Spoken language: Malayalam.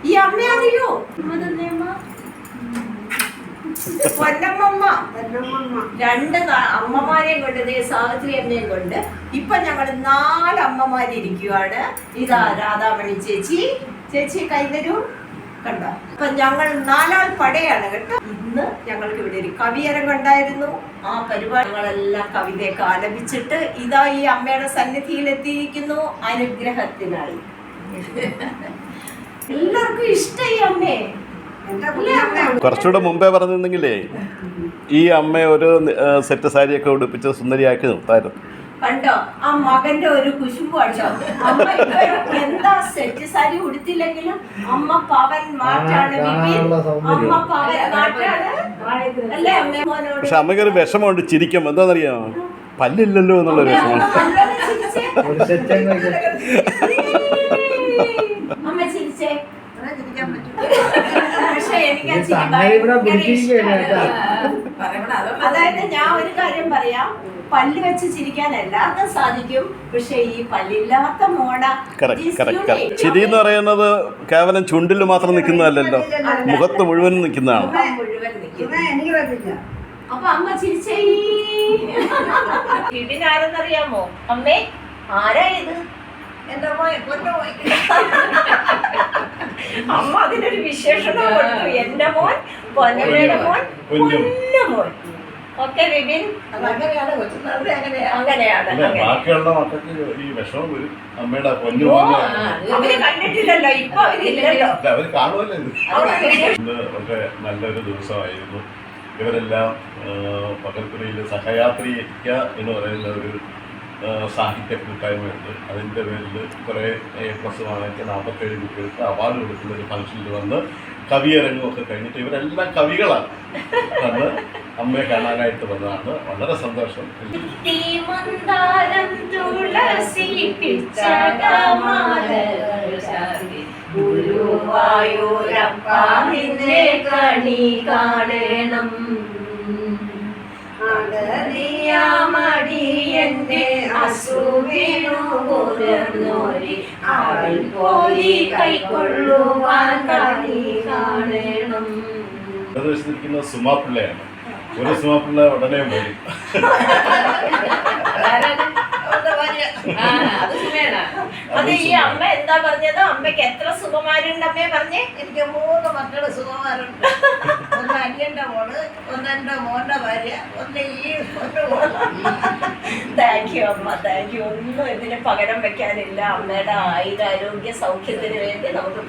ഈ അമ്മ അറിയോ? രണ്ട് അമ്മമാരെയും കൊണ്ട് സാവിത്രി അമ്മയും കൊണ്ട് ഇപ്പൊ ഞങ്ങൾ 4 അമ്മമാരിയ്ക്കുവാണ്. ഇതാ രാധാമണി ചേച്ചി. ചേച്ചി കൈതരൂ. കണ്ടോ? അപ്പൊ ഞങ്ങൾ 4 ആൾ പടയാണ് കേട്ടോ. ഇന്ന് ഞങ്ങൾക്ക് ഇവിടെ ഒരു കവിയരങ്ങുണ്ടായിരുന്നു. ആ പരിപാടികളെല്ലാം കവിതയൊക്കെ ആലപിച്ചിട്ട് ഇതാ ഈ അമ്മയുടെ സന്നിധിയിൽ എത്തിയിരിക്കുന്നു അനുഗ്രഹത്തിനായി. എല്ലാവർക്കും ഇഷ്ടമായി അമ്മേ. കുറച്ചുകൂടെ മുമ്പേ പറഞ്ഞിരുന്നെങ്കിലേ ഈ അമ്മയെ ഒരു സെറ്റ് സാരിയൊക്കെ ഉടുപ്പിച്ച് സുന്ദരിയാക്കി നിർത്തായിരുന്നു. കണ്ടോ ആ മകന്റെ ഒരു കുശുമ്പ് കണ്ടോ? അമ്മ എന്താ സെറ്റ് സാരി ഉടുത്തില്ലെങ്കിലും അമ്മ പവൻ മാറ്റാണ്. അമ്മ പവൻ മാറ്റാണ് അല്ലേ അമ്മ? പക്ഷെ അമ്മയ്ക്കൊരു വിഷമമുണ്ട്, ചിരിക്കും. എന്താണെന്നറിയാമോ? പല്ലില്ലല്ലോ എന്നുള്ളൊരു വിഷമം. അമ്മ ചിരിച്ചേ. അതായത് ഞാൻ ഒരു കാര്യം പറയാം, പല്ല് വെച്ച് ചിരിക്കാൻ എല്ലാവർക്കും സാധിക്കും. പക്ഷെ ഈ പല്ലില്ലാത്ത മോണ ചിരി എന്ന് പറയുന്നത് കേവലം ചുണ്ടിൽ മാത്രം നിൽക്കുന്നതല്ലല്ലോ, മുഖത്ത് മുഴുവൻ നിൽക്കുന്നതാണ്. അപ്പൊ അമ്മ ചിരിച്ചേ. ഇതിനാരെന്നറിയാമോ അമ്മേ? ആരാ ഇത്? എന്റെ മോൻ. അമ്മ അതിനൊരു വിശേഷണം കൊടുത്തു. എന്റെ മോൻ, പൊന്നമ്മയുടെ മോൻ, പൊന്നമോൻ. ഓക്കെ വിപിൻ, അങ്ങനെയാണ്. ബാക്കിയുള്ള മക്കൾക്ക് ഈ വിഷമം വരും. അമ്മയുടെ പൊന്നു അവര് കണ്ടിട്ടില്ലല്ലോ, ഇപ്പൊ അവരില്ലല്ലോ, അവര് കാണുമല്ലോ. ഇന്ന് ഒക്കെ നല്ലൊരു ദിവസമായിരുന്നു. ഇവരെല്ലാം പകൽപ്പുരയിൽ സഹയാത്രിക എന്ന് പറയുന്ന ഒരു സാഹിത്യ കൂട്ടായ്മയുണ്ട്. അതിൻ്റെ പേരിൽ കുറേ A+ വാങ്ങിച്ച 47 കുട്ടികൾക്ക് അവാർഡ് കൊടുക്കുന്ന ഒരു ഫംഗ്ഷനിൽ വന്ന് കവിയരങ്ങും ഒക്കെ കഴിഞ്ഞിട്ട് ഇവരെല്ലാം കവികളാണ്. അന്ന് അമ്മയെ കാണാനായിട്ട് വന്നതാണ്. വളരെ സന്തോഷം. മടിയന്റെ അസുവിനു പുലർന്നോരി അവൾ പോയി കൈക്കൊള്ളുവാൻ കണി കാണണം. പ്രദർശിച്ചിരിക്കുന്ന സുമാപ്പിള്ളയാണ്. ഒരു സുമാപ്പിള്ള ഉടനെ വരും. അത് ഈ അമ്മ എന്താ പറഞ്ഞത്? അമ്മയ്ക്ക് എത്ര സുകുമാരുണ്ട് അമ്മയെ പറഞ്ഞേ? എനിക്ക് 3 മക്കള് സുകുമാരുണ്ട്. ഒന്ന് അനിയന്റെ മോള്, ഒന്ന് എന്റെ മോന്റെ ഭാര്യ, ഒന്ന് ഈ താങ്ക് യു അമ്മ, താങ്ക് യു. ഒന്നും ഇതിന് പകരം വെക്കാനില്ല. അമ്മയുടെ ആയുരാരോഗ്യ സൗഖ്യത്തിന് വേണ്ടി നമുക്ക്